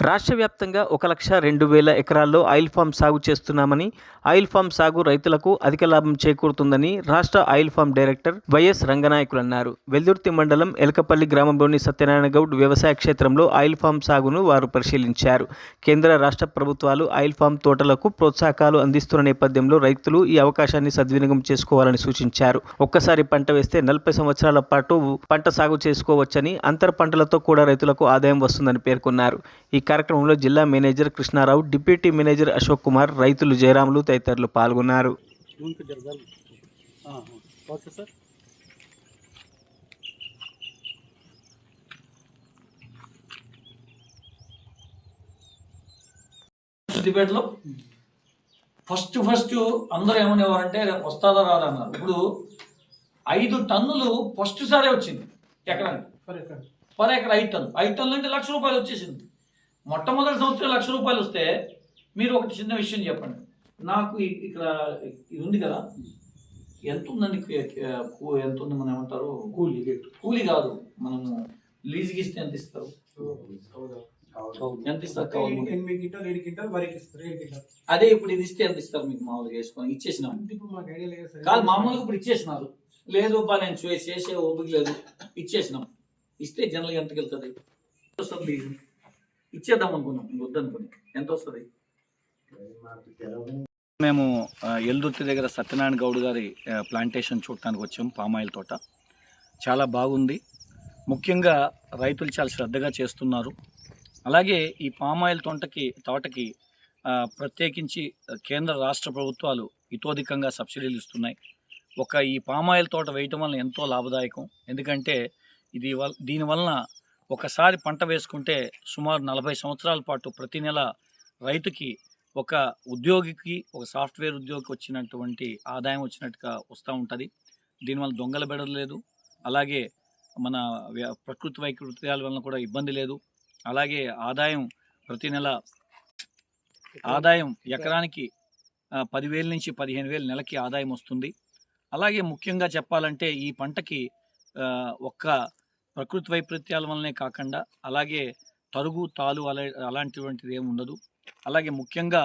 రాష్ట్ర వ్యాప్తంగా 1,02,000 ఎకరాల్లో ఆయిల్ ఫామ్ సాగు చేస్తున్నామని, ఆయిల్ ఫామ్ సాగు రైతులకు అధిక లాభం చేకూరుతుందని రాష్ట్ర oil farm director YS Ranganayakulu అన్నారు. వెల్దుర్తి మండలం ఎలకపల్లి గ్రామంలోని సత్యనారాయణ గౌడ్ వ్యవసాయ క్షేత్రంలో ఆయిల్ ఫామ్ సాగును వారు పరిశీలించారు. కేంద్ర రాష్ట్ర ప్రభుత్వాలు ఆయిల్ ఫామ్ తోటలకు ప్రోత్సాహకాలు అందిస్తున్న నేపథ్యంలో రైతులు ఈ అవకాశాన్ని సద్వినియోగం చేసుకోవాలని సూచించారు. ఒక్కసారి పంట వేస్తే 40 సంవత్సరాల పాటు పంట సాగు చేసుకోవచ్చని, అంతర పంటలతో కూడా రైతులకు ఆదాయం వస్తుందని పేర్కొన్నారు. ఈ కార్యక్రమంలో జిల్లా manager Krishnarao, deputy manager Ashok Kumar, రైతులు జయరాములు తదితరులు పాల్గొన్నారు. డిబేట్లో ఫస్ట్ అందరూ ఏమనేవారంటే వస్తాదా రాదా అన్నారు. ఇప్పుడు 5 టన్నులు ఫస్ట్ సారే వచ్చింది ఎకరానికి, పర్ ఎకర్ 5 టన్నులు. 5 టన్నులు అంటే ₹1,00,000 వచ్చేసింది. మొట్టమొదటి సంవత్సరం ₹1,00,000 వస్తే మీరు ఒకటి చిన్న విషయం చెప్పండి. నాకు ఇక్కడ ఇది ఉంది కదా, ఎంత ఉందండి? ఎంత ఉంది? మనం ఏమంటారు, కూలీ కాదు, మనము లీజుకి ఇస్తే ఎంత ఇస్తారు? ఎంత ఇస్తారు? 8 క్వింటాల్ 7 క్వింటాల్ వరకు ఇస్తారు. అదే ఇప్పుడు ఇది ఇస్తే ఎంత ఇస్తారు మీకు? మామూలుగా వేసుకొని ఇచ్చేసినాం కాదు, మామూలుగా ఇప్పుడు ఇచ్చేసినారు. లేదు బా నేను చేసే ఓపిక లేదు, ఇచ్చేసినాం. ఇస్తే జనరల్గా ఎంతకి వెళ్తుంది? వస్తుంది, ఇచ్చేద్దాం అనుకున్నాం, వద్దనుకుని. ఎంత వస్తుంది? మేము ఎల్దుర్తి దగ్గర సత్యనారాయణ గౌడ్ గారి ప్లాంటేషన్ చూడటానికి వచ్చాము. పామాయిల్ తోట చాలా బాగుంది. ముఖ్యంగా రైతులు చాలా శ్రద్ధగా చేస్తున్నారు. అలాగే ఈ పామాయిల్ తోటకి ప్రత్యేకించి కేంద్ర రాష్ట్ర ప్రభుత్వాలు ఇతోధికంగా సబ్సిడీలు ఇస్తున్నాయి. ఈ పామాయిల్ తోట వేయటం వల్ల ఎంతో లాభదాయకం. ఎందుకంటే దీనివలన ఒకసారి పంట వేసుకుంటే సుమారు 40 సంవత్సరాల పాటు ప్రతి నెల రైతుకి, ఒక ఉద్యోగికి, ఒక సాఫ్ట్వేర్ ఉద్యోగికి వచ్చినటువంటి ఆదాయం వచ్చినట్టుగా వస్తూ ఉంటుంది. దీనివల్ల దొంగల బెడలు లేదు, అలాగే మన ప్రకృతి వైకృత్యాల వలన కూడా ఇబ్బంది లేదు. అలాగే ఆదాయం ప్రతి నెల ఎకరానికి 10,000 నుంచి 15,000 నెలకి ఆదాయం వస్తుంది. అలాగే ముఖ్యంగా చెప్పాలంటే ఈ పంటకి ఒక్క ప్రకృతి వైపరీత్యాల వల్లనే కాకుండా అలాగే తరుగు తాలు అలాంటివంటిది ఏమి ఉండదు. అలాగే ముఖ్యంగా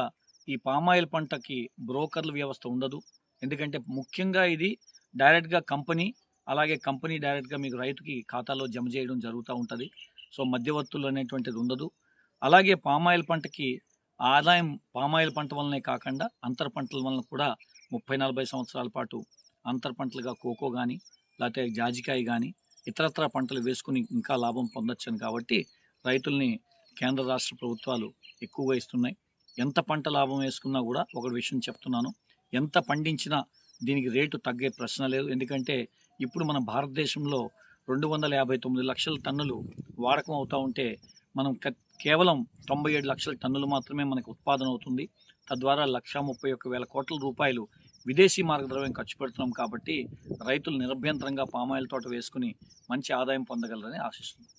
ఈ పామాయిల్ పంటకి బ్రోకర్ల వ్యవస్థ ఉండదు. ఎందుకంటే ముఖ్యంగా ఇది డైరెక్ట్గా కంపెనీ డైరెక్ట్గా మీకు రైతుకి ఖాతాలో జమ చేయడం జరుగుతూ ఉంటుంది. సో మధ్యవర్తులు అనేటువంటిది ఉండదు. అలాగే పామాయిల్ పంటకి ఆదాయం పామాయిల్ పంట వల్లనే కాకుండా అంతర పంటల వలన కూడా 30-40 సంవత్సరాల పాటు అంతర పంటలుగా కోకో కానీ, లేకపోతే జాజికాయ కానీ, ఇతరత్ర పంటలు వేసుకుని ఇంకా లాభం పొందొచ్చని. కాబట్టి రైతుల్ని కేంద్ర రాష్ట్ర ప్రభుత్వాలు ఎక్కువగా ఇస్తున్నాయి. ఎంత పంట లాభం వేసుకున్నా కూడా ఒక విషయం చెప్తున్నాను, ఎంత పండించినా దీనికి రేటు తగ్గే ప్రశ్న లేదు. ఎందుకంటే ఇప్పుడు మన భారతదేశంలో 259 లక్షల టన్నులు వాడకం అవుతూ ఉంటే మనం కేవలం 97 లక్షల టన్నులు మాత్రమే మనకు ఉత్పాదన అవుతుంది. తద్వారా 1,31,000 కోట్ల రూపాయలు విదేశీ మార్గద్రవ్యం ఖర్చు పెడుతున్నాం. కాబట్టి రైతులు నిరభ్యంతరంగా పామాయిల్ తోట వేసుకుని మంచి ఆదాయం పొందగలరని ఆశిస్తున్నాం.